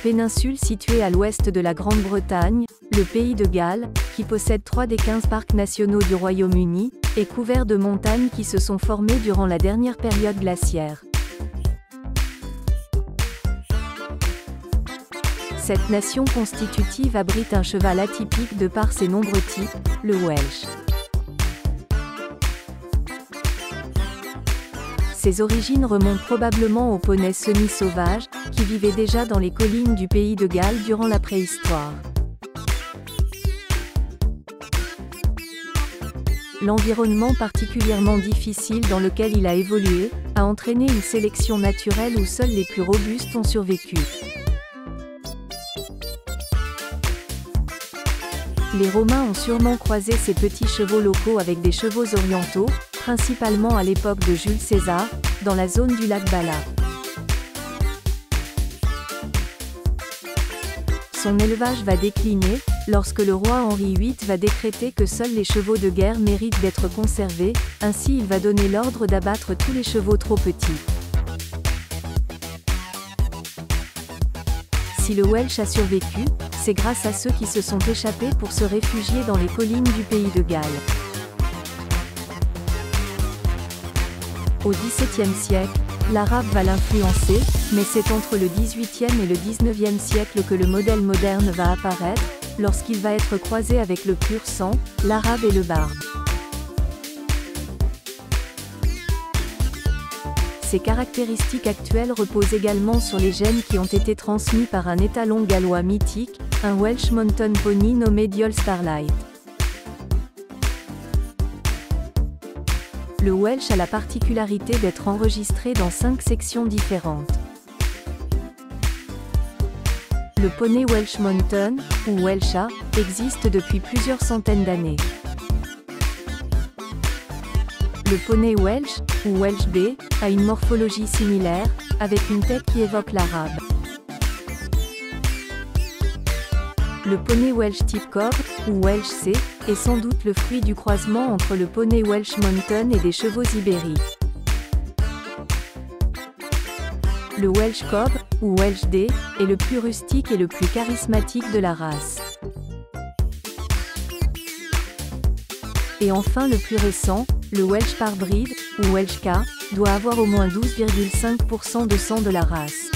Péninsule située à l'ouest de la Grande-Bretagne, le pays de Galles, qui possède 3 des 15 parcs nationaux du Royaume-Uni, est couvert de montagnes qui se sont formées durant la dernière période glaciaire. Cette nation constitutive abrite un cheval atypique de par ses nombreux types, le Welsh. Ses origines remontent probablement aux poneys semi-sauvages, qui vivaient déjà dans les collines du pays de Galles durant la préhistoire. L'environnement particulièrement difficile dans lequel il a évolué, a entraîné une sélection naturelle où seuls les plus robustes ont survécu. Les Romains ont sûrement croisé ces petits chevaux locaux avec des chevaux orientaux, principalement à l'époque de Jules César, dans la zone du lac Bala. Son élevage va décliner, lorsque le roi Henri VIII va décréter que seuls les chevaux de guerre méritent d'être conservés, ainsi il va donner l'ordre d'abattre tous les chevaux trop petits. Si le Welsh a survécu, c'est grâce à ceux qui se sont échappés pour se réfugier dans les collines du pays de Galles. Au XVIIe siècle, l'arabe va l'influencer, mais c'est entre le XVIIIe et le XIXe siècle que le modèle moderne va apparaître, lorsqu'il va être croisé avec le pur sang, l'arabe et le barbe. Ces caractéristiques actuelles reposent également sur les gènes qui ont été transmis par un étalon gallois mythique, un Welsh Mountain Pony nommé Diol Starlight. Le Welsh a la particularité d'être enregistré dans 5 sections différentes. Le poney Welsh Mountain, ou Welsha, existe depuis plusieurs centaines d'années. Le poney Welsh, ou Welsh Bay, a une morphologie similaire, avec une tête qui évoque l'arabe. Le poney Welsh type Cob, ou Welsh C, est sans doute le fruit du croisement entre le poney Welsh Mountain et des chevaux ibériques. Le Welsh Cob, ou Welsh D, est le plus rustique et le plus charismatique de la race. Et enfin le plus récent, le Welsh Parbreed, ou Welsh K, doit avoir au moins 12,5% de sang de la race.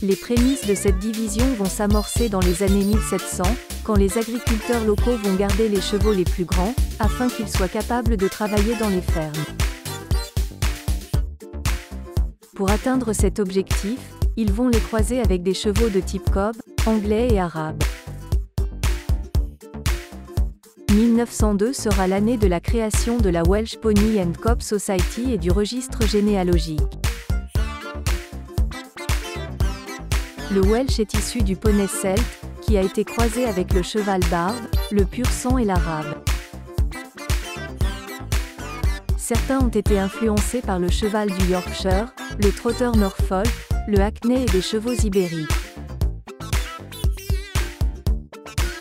Les prémices de cette division vont s'amorcer dans les années 1700, quand les agriculteurs locaux vont garder les chevaux les plus grands, afin qu'ils soient capables de travailler dans les fermes. Pour atteindre cet objectif, ils vont les croiser avec des chevaux de type Cob, anglais et arabe. 1902 sera l'année de la création de la Welsh Pony and Cob Society et du registre généalogique. Le Welsh est issu du poney celte, qui a été croisé avec le cheval barbe, le pur sang et l'arabe. Certains ont été influencés par le cheval du Yorkshire, le trotter Norfolk, le hackney et des chevaux ibériques.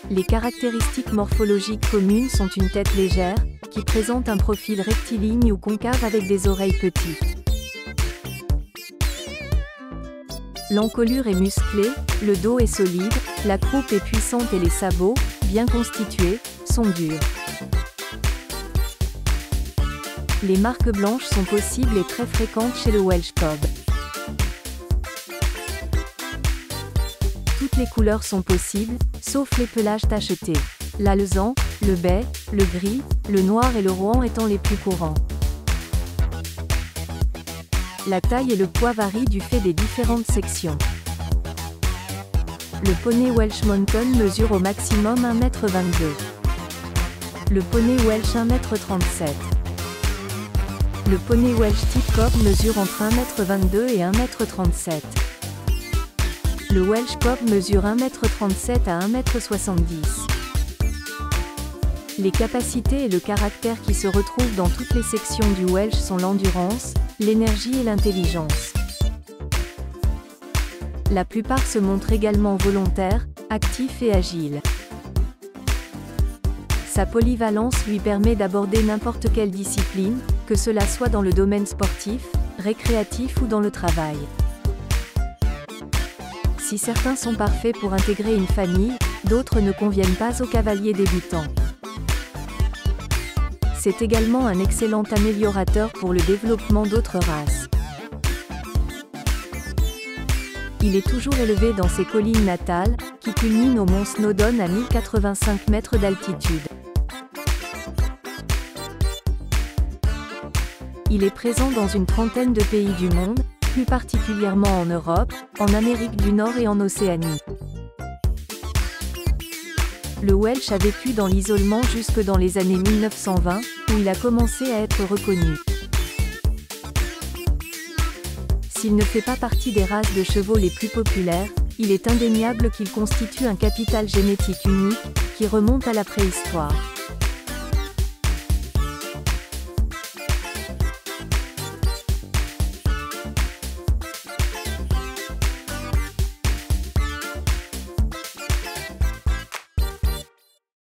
Les caractéristiques morphologiques communes sont une tête légère, qui présente un profil rectiligne ou concave avec des oreilles petites. L'encolure est musclée, le dos est solide, la croupe est puissante et les sabots, bien constitués, sont durs. Les marques blanches sont possibles et très fréquentes chez le Welsh Cob. Toutes les couleurs sont possibles, sauf les pelages tachetés. L'alezan, le bai, le gris, le noir et le roan étant les plus courants. La taille et le poids varient du fait des différentes sections. Le poney Welsh Mountain mesure au maximum 1,22 m. Le poney Welsh 1,37 m. Le poney Welsh type Cob mesure entre 1,22 m et 1,37 m. Le Welsh Cob mesure 1,37 m à 1,70 m. Les capacités et le caractère qui se retrouvent dans toutes les sections du Welsh sont l'endurance, l'énergie et l'intelligence. La plupart se montrent également volontaires, actifs et agiles. Sa polyvalence lui permet d'aborder n'importe quelle discipline, que cela soit dans le domaine sportif, récréatif ou dans le travail. Si certains sont parfaits pour intégrer une famille, d'autres ne conviennent pas aux cavaliers débutants. C'est également un excellent améliorateur pour le développement d'autres races. Il est toujours élevé dans ses collines natales, qui culminent au mont Snowdon à 1085 mètres d'altitude. Il est présent dans une trentaine de pays du monde, plus particulièrement en Europe, en Amérique du Nord et en Océanie. Le Welsh a vécu dans l'isolement jusque dans les années 1920, où il a commencé à être reconnu. S'il ne fait pas partie des races de chevaux les plus populaires, il est indéniable qu'il constitue un capital génétique unique, qui remonte à la préhistoire.